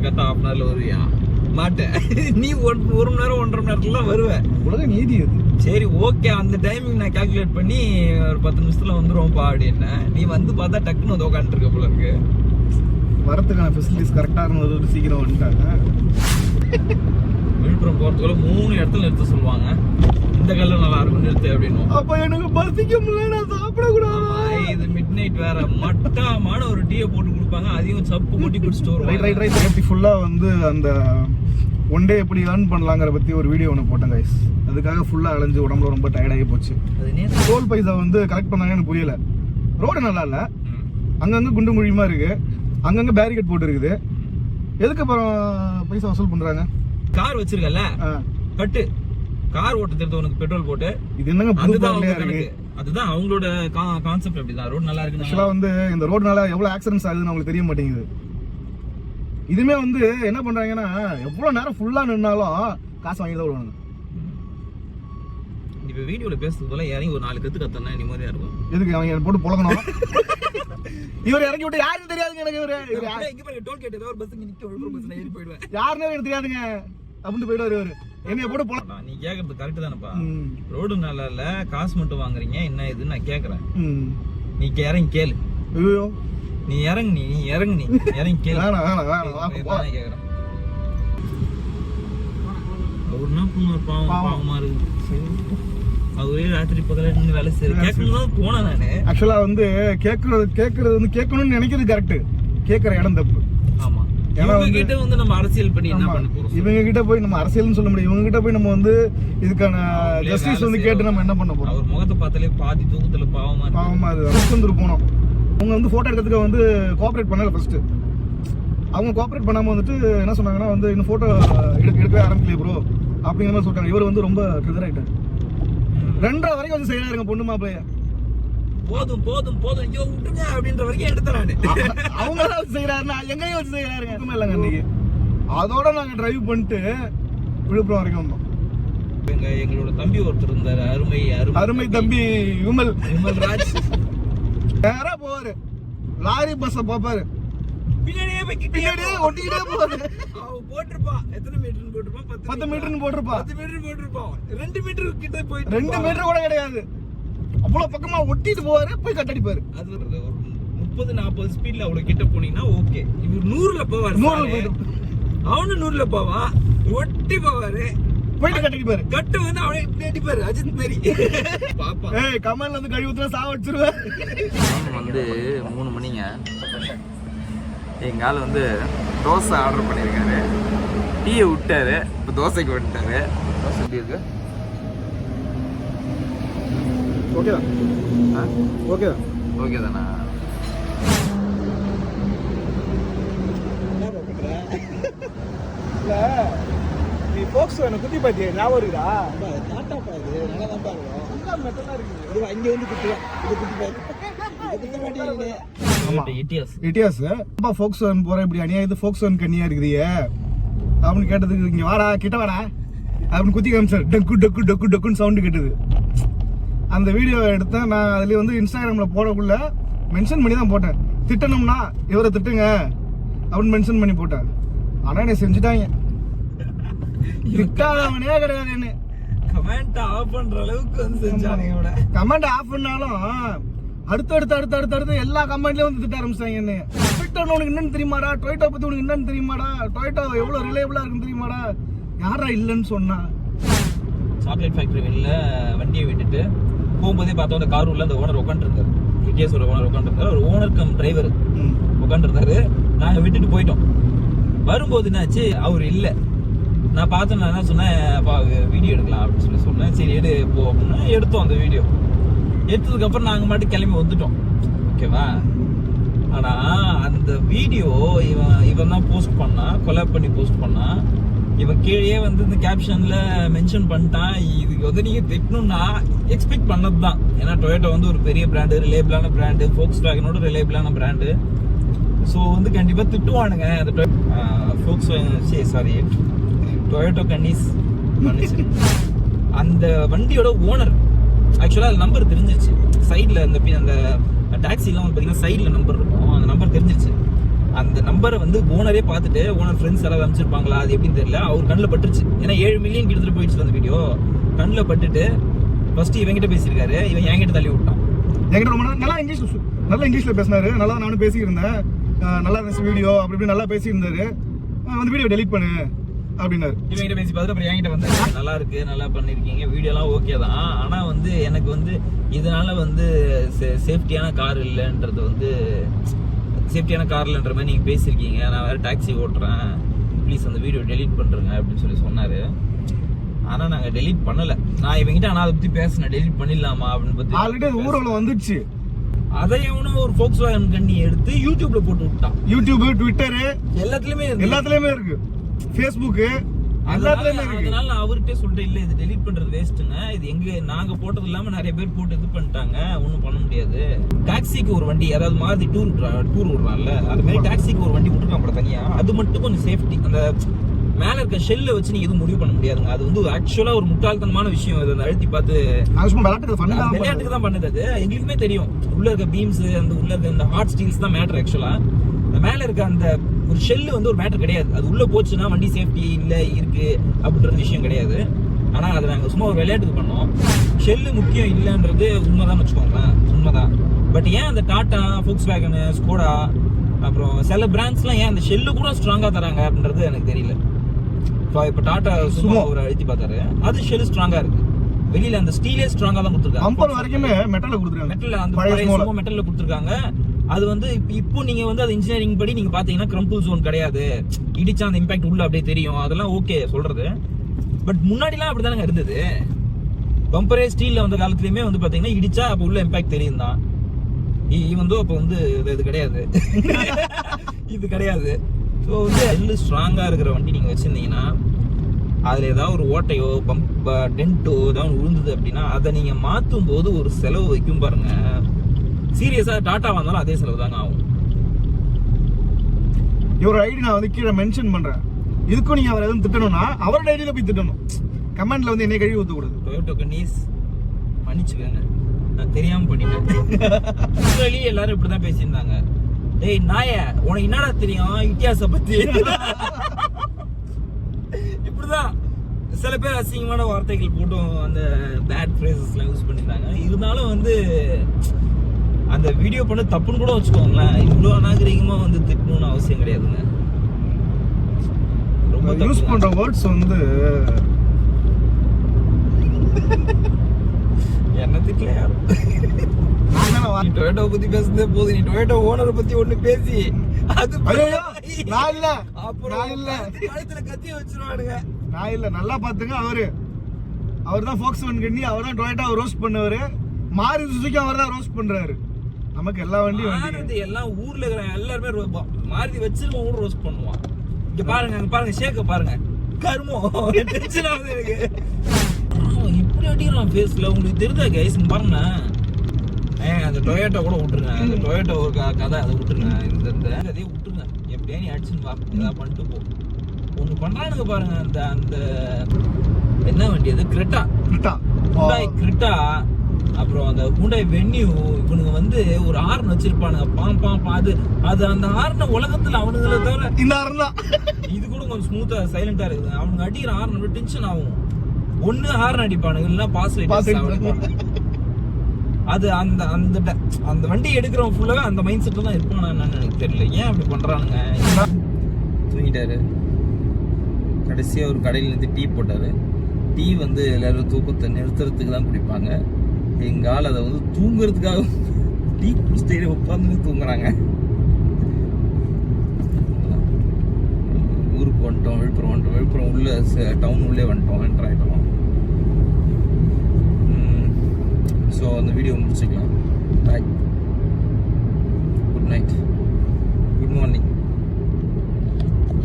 நான் கரெக்டா 1/2 மணி நேரத்துல வருவியா? மாட்டேன். நீ 1 மணி நேரம் 1.5 மணி நேரத்துல வருவ. உலக நீதி அது. சரி ஓகே, அந்த டைமிங் நான் கால்குலேட் பண்ணி ஒரு 10 நிமிஷத்துல வந்துருவோம்ப்பா அப்படின்னு. நீ வந்து பார்த்தா டக்குன்னு வந்து உட்காந்துட்டு இருக்க போல இருக்கு. வரத்துக்கான ஃபெசிலிட்டிஸ் கரெக்டாக இருந்தது, சீக்கிரம் வந்துட்டாங்க. விழுப்புரம் போகிறதுக்குள்ள 3 இடத்துல நிறுத்த சொல்லுவாங்க. இந்த கல்ல நல்லா இருக்கும் நிறுத்து அப்படின்னு. அப்போ எனக்கு பசிக்க முடியல, நான் சாப்பிடக்கூடாது. இது மிட் நைட் வேற, மட்டமான ஒரு டீயை போட்டு கொடுப்பாங்க, அதையும் சப்பு கொட்டி குடிச்சிட்டு வருவாங்க. ரைட் எப்படி ஃபுல்லாக வந்து அந்த ஒன் டே எப்படி ஏர்ன் பண்ணலாங்கிற பற்றி ஒரு வீடியோ ஒன்று போட்டேன் கைஸ். அதுக்காக ஃபுல்லாக அலைஞ்சு உடம்புல ரொம்ப டயர்டாகி போச்சு. டோல் பைசா வந்து கலெக்ட் பண்ணாங்கன்னு புரியல. ரோடு நல்லா இல்லை, அங்கங்கே குண்டு குழியுமா இருக்குது, அங்கங்கே பேரிகேட் போட்டு இருக்குது. எதுக்கு அப்புறம் பைசா வசூல் பண்ணுறாங்க? கார் வச்சிருக்கல, கட்டு கார் ஓட்ட தெரிஞ்ச உனக்கு பெட்ரோல் போட்டு. இது என்னங்க அதுதான் அவங்களோட கான்செப்ட். அப்படிதான் ரோடு நல்லா இருக்கு. ஆக்சுவலாக வந்து இந்த ரோடுனால எவ்வளோ ஆக்சிடென்ட்ஸ் ஆகுதுன்னு அவங்களுக்கு தெரிய மாட்டேங்குது. இதுமே வந்து என்ன பண்றாங்கன்னா எவ்வளவு நேரம் ஃபுல்லா நின்னாலும் காசு வாங்கி தான் விடுவாங்க. இப்ப வீடியோல பேசுறது போல இறங்கி ஒரு 4 கத்து கத்தனா நிம்மதியா இருக்கும். எதுக்கு அவங்க போட்டு புலக்கணும்? இவர் இறங்கி விட்டு யாருன்னு தெரியாதுங்க எனக்கு. இங்க பாருங்க, டோல் கேட் ஏதோ ஒரு பஸ் நிக்க, ஒரு பஸ்ல ஏறி போய்டுவேன். யாருன்னு எனக்கு தெரியாதுங்க அப்படின்னு போய்டுவாரு இவரு. என்னைய போட்டு புலக்கணும். நீ கேக்குறது கரெக்ட் தானப்பா. ரோடு நல்லா இல்ல, காசு மட்டும் வாங்குறீங்க, என்ன இதுன்னு நான் கேக்குறேன். நீ இறங்கி கேளு. ஐயோ நீ இறங்கு கேளு. கேக்குறேன். அவருனா பாவமா இருக்கு. அவரே ராத்திரி பகல நின்று வேலை செய்யற கேட்கணும் போனேன் நானு. ஆக்சுவலா வந்து கேக்குறது வந்து கேட்கணும்னு நினைக்கிறது கரெக்ட், கேட்கற இடம் தப்பு. ஆமா, இவங்க கிட்ட வந்து நம்ம அரசியல் பண்ணி என்ன பண்ண போறோம்? இவங்க கிட்ட போய் நம்ம அரசியல்னு சொல்ல முடியும். இவங்க கிட்ட போய் நம்ம வந்து இதுக்கான ஜஸ்டிஸ் வந்து கேட்டு நம்ம என்ன பண்ண போறோம்? அவர் முகத்தை பார்த்தாலே பாதி தூக்கத்துல பாவமா அது வந்து போனோம். அவங்க வந்து போட்டோ எடுக்கிறதுக்கு வந்து கோஆப்ரேட் பண்ணல. ஃபர்ஸ்ட் அவங்க கோஆப்ரேட் பண்ணாம வந்துட்டு என்ன சொன்னாங்கன்னா வந்து இன்னும் போட்டோ எடுக்கவே ஆரம்பிக்கலையே ப்ரோ அப்படிங்கிற மாதிரி சொல்றாங்க. இவர் வந்து ரொம்ப ட்ரிகர் ஆயிட்டார். 2:30 வரைக்கும் வந்து செய்யறாருங்க பொண்ணு மாப்பிள்ளைய. போதும் ஐயோ விட்டுங்க அப்படின்ற வரைக்கும் எடுத்துறாரு. அவங்க தான் செய்யறாருன்னா எங்கேயும் வச்சு செய்யறாருங்க. எதுவுமே இல்லைங்க அன்னைக்கு. அதோட நாங்க டிரைவ் பண்ணிட்டு விழுப்புரம் வரைக்கும் வந்தோம். எங்களோட தம்பி ஒருத்தர் இருந்தாரு, அருமை தம்பி விமல் ராஜ். நேரா போவாரு, லாரி பஸ்ஸ பாப்பாரு, பின்னாடியே ஒட்டிக்கிட்டே போவாரு. அவன் போட்டிருப்பான், எத்தனை மீட்டர்னு போட்டிருப்பான்? 10 மீட்டர்னு போட்டிருப்பான். 10 மீட்டர் போட்டிருப்பான். 2 மீட்டர் கிட்ட போயிட்டு 2 மீட்டர் கூட கிடையாது, அவ்வளவு பக்கமா ஒட்டிட்டு போவாரு, போய் கட்டடிப்பாரு. அது 30-40 ஸ்பீட்ல அவ்வளவு கிட்ட போனீங்கன்னா ஓகே. இவர் 100ல போவாரு. 100ல போயிடும். அவனு 100ல போவான், ஒட்டி போவாரு, போயிட்டு கட்டடிப்பாரு. கட்டு வந்து அவனே இப்படி அடிப்பாரு, அஜித் மாதிரி. பாப்பா கமல்ல வந்து கழுவி ஊத்துனா சாவ வச்சிருவேன். வந்து 3 மணிங்க. எங்க ஆள் வந்து தோசை ஆர்டர் பண்ணியிருக்காரு, டீயை விட்டாரு, இப்போ தோசைக்கு வந்துட்டாரு. தோசை எப்படி இருக்கு? ஓகே தானா? நீ போக்ஸ் வேணும் குத்தி பாத்தியா? ஞாபகம் இருக்கா? டாட்டா பாது நல்லா தான் பாருங்க. இது அங்க வந்து குத்துவேன், இது குத்தி பாரு. போக்ஸ் வேன் போற இப்படி அணியா, இது போக்ஸ் வேன் கண்ணியா இருக்குதியே அப்படின்னு கேட்டதுக்கு இங்க வாடா கிட்ட வாடா அப்படின்னு குத்தி காமிச்சார். டக்குன்னு சவுண்டு கேட்டது. அந்த வீடியோ எடுத்தேன் நான். அதுல வந்து இன்ஸ்டாகிராம்ல போடக்குள்ள மென்ஷன் பண்ணி தான் போட்டேன். திட்டணும்னா இவரை திட்டுங்க அப்படின்னு மென்ஷன் பண்ணி போட்டேன். ஆனா என்ன செஞ்சுட்டாங்க, திட்டாதவனே கிடையாது. என்ன கமெண்ட் ஆஃப் பண்ற அளவுக்கு வந்து செஞ்சானுங்க. கமெண்ட் ஆஃப் பண்ணாலும் அடுத்து எல்லா கமெண்ட்லயும் வந்து திட்ட ஆரம்பிச்சாங்க. என்ன ட்விட்டர் உனக்கு என்னன்னு தெரியுமாடா, டொயோட்டா பத்தி உனக்கு என்னன்னு தெரியுமாடா, டொயோட்டா எவ்வளவு ரிலையபிளா இருக்குன்னு தெரியுமாடா, யாரா இல்லன்னு சொன்னா. சாக்லேட் ஃபேக்டரி வெளில வண்டியை விட்டுட்டு போகும்போதே பார்த்தோம், அந்த கார் உள்ள அந்த ஓனர் உட்காந்துருந்தாரு. வித்தியாசோட ஓனர் உட்காந்துருந்தாரு. ஒரு ஓனர் கம் டிரைவர் உட்காந்துருந்தாரு. நாங்கள் விட்டுட்டு போயிட்டோம். வரும்போது என்னாச்சு, அவர் இல்லை. நான் பார்த்தேன். நான் என்ன சொன்னேன், வீடியோ எடுக்கலாம் அப்படின்னு சொன்னேன். சரி எடு போ அப்படின்னா எடுத்தோம். அந்த வீடியோ எடுத்ததுக்கப்புறம் நாங்கள் மட்டும் கிளம்பி வந்துட்டோம். ஓகேவா? ஆனால் அந்த வீடியோ இவன் தான் போஸ்ட் பண்ணான், கொலாப் பண்ணி போஸ்ட் பண்ணான். இவன் கீழே வந்து இந்த கேப்ஷனில் மென்ஷன் பண்ணிட்டான், இதுக்கு வந்து நீங்கள் திட்டணும்னா எக்ஸ்பெக்ட் பண்ணது தான். ஏன்னா டொயோட்டா வந்து ஒரு பெரிய பிராண்டு, ரிலேபிளான பிராண்டு, ஃபோக்ஸ் வேகனோட ரிலேபிளான பிராண்டு. ஸோ வந்து கண்டிப்பாக திட்டுவானுங்க. அந்த டொயோட்டோ கன்னிஸ் அந்த வண்டியோட ஓனர். ஆக்சுவலாக அது நம்பர் தெரிஞ்சிருச்சு. சைடில் அந்த டாக்ஸிலாம் வந்து பார்த்தீங்கன்னா சைடில் நம்பர் இருக்கும். அந்த நம்பர் தெரிஞ்சிருச்சு. அந்த நம்பரை வந்து ஓனரே பார்த்துட்டு ஓனர் ஃப்ரெண்ட்ஸ் யாராவது அனுப்பிச்சிருப்பாங்களா அது எப்படின்னு தெரியல, அவர் கண்ணில் பட்டுருச்சு. ஏன்னா 7 மில்லியன் கிட்டத்தட்ட போயிடுச்சு அந்த வீடியோ. கண்ணில் பட்டுட்டு ஃபர்ஸ்ட் இவங்கிட்ட பேசியிருக்காரு, இவன் என்கிட்ட தள்ளி விட்டான். என்கிட்ட ரொம்ப நல்லா இங்கிலீஷ்ல பேசினாரு. நல்லா நானும் பேசியிருந்தேன், நல்லா இருந்துச்சு வீடியோ அப்படி இப்படி நல்லா பேசியிருந்தாரு. அந்த வீடியோ டெலீட் பண்ணு அப்படின்னாரு. இவங்கிட்ட பேசி பார்த்துட்டு அப்புறம் என்கிட்ட வந்து நல்லா இருக்கு, நல்லா பண்ணிருக்கீங்க, வீடியோலாம் ஓகே தான், ஆனா வந்து எனக்கு வந்து இதனால வந்து சேஃப்டியான கார் இல்லைன்றது வந்து சேஃப்டியான கார்லன்ற மாதிரி நீங்க பேசியிருக்கீங்க, நான் வேற டாக்ஸி ஓட்டுறேன், ப்ளீஸ் அந்த வீடியோ டெலீட் பண்றேங்க அப்படின்னு சொல்லி சொன்னாரு. ஆனா நாங்க டெலீட் பண்ணல. நான் இவங்கிட்ட ஆனா அதை பத்தி பேசினேன், டெலீட் பண்ணிடலாமா அப்படின்னு பத்தி. ஆல்ரெடி ஊர்வலம் வந்துச்சு. அதை எவனும் ஒரு Volkswagen கண்ணி எடுத்து யூடியூப்ல போட்டு விட்டான். யூடியூப், ட்விட்டர் எல்லாத்துலயுமே இருக்கு, ஃபேஸ்புக் எல்லாத்துலயுமே இருக்கு. அதனால நான் அவர்கிட்ட சொல்லிட்டேன், இல்ல இது டெலீட் பண்றது வேஸ்ட்டுங்க, இது எங்க நாங்க போட்டது இல்லாம நிறைய பேர் போட்டு இது பண்ணிட்டாங்க, ஒன்றும் பண்ண முடியாது. டாக்ஸிக்கு ஒரு வண்டி, அதாவது மாருதி டூர் விடுறான்ல, அது மாதிரி டாக்ஸிக்கு ஒரு வண்டி விட்டுருக்கான் தனியா, அது மட்டும் கொஞ்சம் சேஃப்டி. அந்த மேல இருக்க ஷெல்ல வச்சு நீங்க எதுவும் முடிவு பண்ண முடியாதுங்க. அது வந்து ஆக்சுவலா ஒரு முட்டாள்தனமான விஷயம். அதை அழுத்தி பார்த்து விளையாட்டுக்கு தான் பண்ணுது. அது எங்களுக்குமே தெரியும். உள்ள இருக்க பீம்ஸ், அந்த உள்ள இருக்க அந்த ஹார்ட் ஸ்டீல்ஸ் தான் மேட்டர். ஆக்சுவலா அந்த மேல இருக்க அந்த ஒரு ஷெல்லு வந்து ஒரு மேட்டர் கிடையாது. அது உள்ள போச்சுன்னா வண்டி சேஃப்டி இல்ல இருக்கு அப்படின்ற விஷயம் கிடையாது. ஆனா அதை நாங்க சும்மா ஒரு விளையாட்டுக்கு பண்ணோம். ஷெல்லு முக்கியம் இல்லைன்றது உண்மைதான் வச்சுக்கோங்களேன், உண்மைதான். பட் ஏன் அந்த டாடா, Volkswagen, ஸ்கோடா, அப்புறம் சில பிராண்ட்ஸ்லாம் ஏன் அந்த ஷெல்லு கூட ஸ்ட்ராங்கா தராங்க அப்படின்றது எனக்கு தெரியல. இப்ப டாடா சும்மா ஒரு அழுத்தி பார்த்தாரு, அது ஷெல் ஸ்ட்ராங்கா இருக்கு. வெளியில அந்த ஸ்டீலே ஸ்ட்ராங்கா தான் கொடுத்துருக்காங்க. அம்பர் வரைக்குமே மெட்டல்ல கொடுத்துருக்காங்க. மெட்டல்ல அந்த பழைய மெட்டல்ல கொடுத்துருக்காங்க. அது வந்து இப்போ நீங்க வந்து அது இன்ஜினியரிங் படி நீங்க பாத்தீங்கன்னா கிரம்பிள் ஜோன் கிடையாது, இடிச்சா அந்த இம்பாக்ட் உள்ள அப்படியே தெரியும், அதெல்லாம் ஓகே சொல்றது. பட் முன்னாடிலாம் அப்படிதானங்க இருந்தது. பம்பரே ஸ்டீல்ல வந்த காலத்துலயுமே வந்து பாத்தீங்கன்னா இடிச்சா அப்ப உள்ள இம்பாக்ட் தெரியும் தான். வந்து அப்ப வந்து இது கிடையாது, இது கிடையாது. ஸோ வந்து எல்லு ஸ்ட்ராங்கா இருக்கிற வண்டி நீங்க வச்சிருந்தீங்கன்னா அதுல ஏதாவது ஒரு ஓட்டையோ டென்ட்டோ ஏதாவது விழுந்தது அப்படின்னா அதை நீங்க மாத்தும் போது ஒரு செலவு வைக்கும் பாருங்க. சீரியஸா டாட்டா வந்தாலும் அதே செலவு தாங்க ஆகும். இவரோட ஐடி நான் வந்து கீழே மென்ஷன் பண்றேன். இதுக்கும் நீங்க அவர் எதுவும் திட்டணும்னா அவரோட ஐடியில போய் திட்டணும். கமெண்ட்ல வந்து என்னை கழுவி ஊத்தக்கூடாது. டொயோட்டோ கன்னிஸ் மன்னிச்சுக்கோங்க, நான் தெரியாம பண்ணிட்டேன். எல்லாரும் இப்படிதான் பேசியிருந்தாங்க. டேய் நாய, உனக்கு என்னடா தெரியும் இத்தியாச பத்தி? இப்படிதான் சில பேர் அசிங்கமான வார்த்தைகள் போட்டும் அந்த பேட் ஃப்ரேசஸ்லாம் யூஸ் பண்ணிருந்தாங்க. இருந்தாலும் வந்து அந்த வீடியோ பண்ண தப்புன்னு கூட வச்சுக்கோங்களேன். இவ்வளோ அநாகரிகமா வந்து திட்டணும்னு அவசியம் கிடையாதுங்க. ரொம்ப யூஸ் பண்ற வேர்ட்ஸ் வந்து என்ன திட்டல யாரும். நீ டொயோட்டோ பத்தி பேசுனதே போதும், நீ டொயோட்டோ ஓனரை பத்தி ஒண்ணு பேசி அது நான் இல்ல கழுத்துல கத்தி வச்சிருவானுங்க. நான் இல்ல, நல்லா பாத்துங்க. அவர் தான் Volkswagen கண்ணி, அவர் தான் டொயோட்டா ரோஸ்ட் பண்ணவரு, மாருதி சுசுகி அவர் தான் ரோஸ்ட் பண்றாரு. நமக்கு எல்லா வண்டியும் எல்லாம் ஊர்ல இருக்கிற எல்லாருமே மாருதி வச்சிருக்கோம் கூட ரோஸ்ட் பண்ணுவான். இங்க பாருங்க ஷேக்க பாருங்க, கருமோ டென்ஷன் ஆகுது எனக்கு. இப்படி அடிக்கிறான் ஃபேஸ்ல, உங்களுக்கு தெரியுதா கைஸ்? பாருங்க அந்த டொயோட்டோ கூட விட்டுருங்க, அந்த டொயோட்டோ ஒரு கதை அதை விட்டுருங்க, இந்த கதையை விட்டுருங்க. எப்படியா நீ அடிச்சுன்னு பா, ஏதாவது பண்ணிட்டு போ. ஒண்ணு பண்றானுங்க பாருங்க. அந்த என்ன வண்டி அது? கிரெட்டா, கிரெட்டா, அப்புறம் அந்த ஹூண்டாய் வென்யூ. இவனுங்க வந்து ஒரு ஹார்ன் வச்சிருப்பானுங்க, பாம் அது அந்த ஹார்ன் உலகத்துல அவனுங்களை தவிர இந்த ஹார்ன் தான். இது கூட கொஞ்சம் ஸ்மூத்தா சைலண்டா இருக்குது. அவனுங்க அடிக்கிற ஹார்ன் டென்ஷன் ஆகும். ஒண்ணு ஹார்ன் அடிப்பானுங்க, இல்லைன்னா பாஸ் லைட். அது அந்த அந்த வண்டி எடுக்கிறவன் ஃபுல்லாவே அந்த மைண்ட் செட்ல தான் இருப்பானா என்னன்னு எனக்கு தெரியல. ஏன் அப்படி பண்றானுங்க? தூங்கிட்டாரு. கடைசியா ஒரு கடையில இருந்து டீ போட்டாரு. டீ வந்து எல்லாரும் தூக்கத்தை நிறுத்துறதுக்கு தான் குடிப்பாங்க. எங்க ஆள் அதை வந்து தூங்குறதுக்காக டீ குடிச்சிட்டு உட்காந்து தூங்குறாங்க. ஊருக்கு வந்துட்டோம், விழுப்புரம் உள்ள டவுன் உள்ளே வந்துட்டோம், என்டர் ஆகிட்டோம். ஸோ அந்த வீடியோ முடிச்சுக்கலாம். பாய், குட் நைட், குட் மார்னிங்.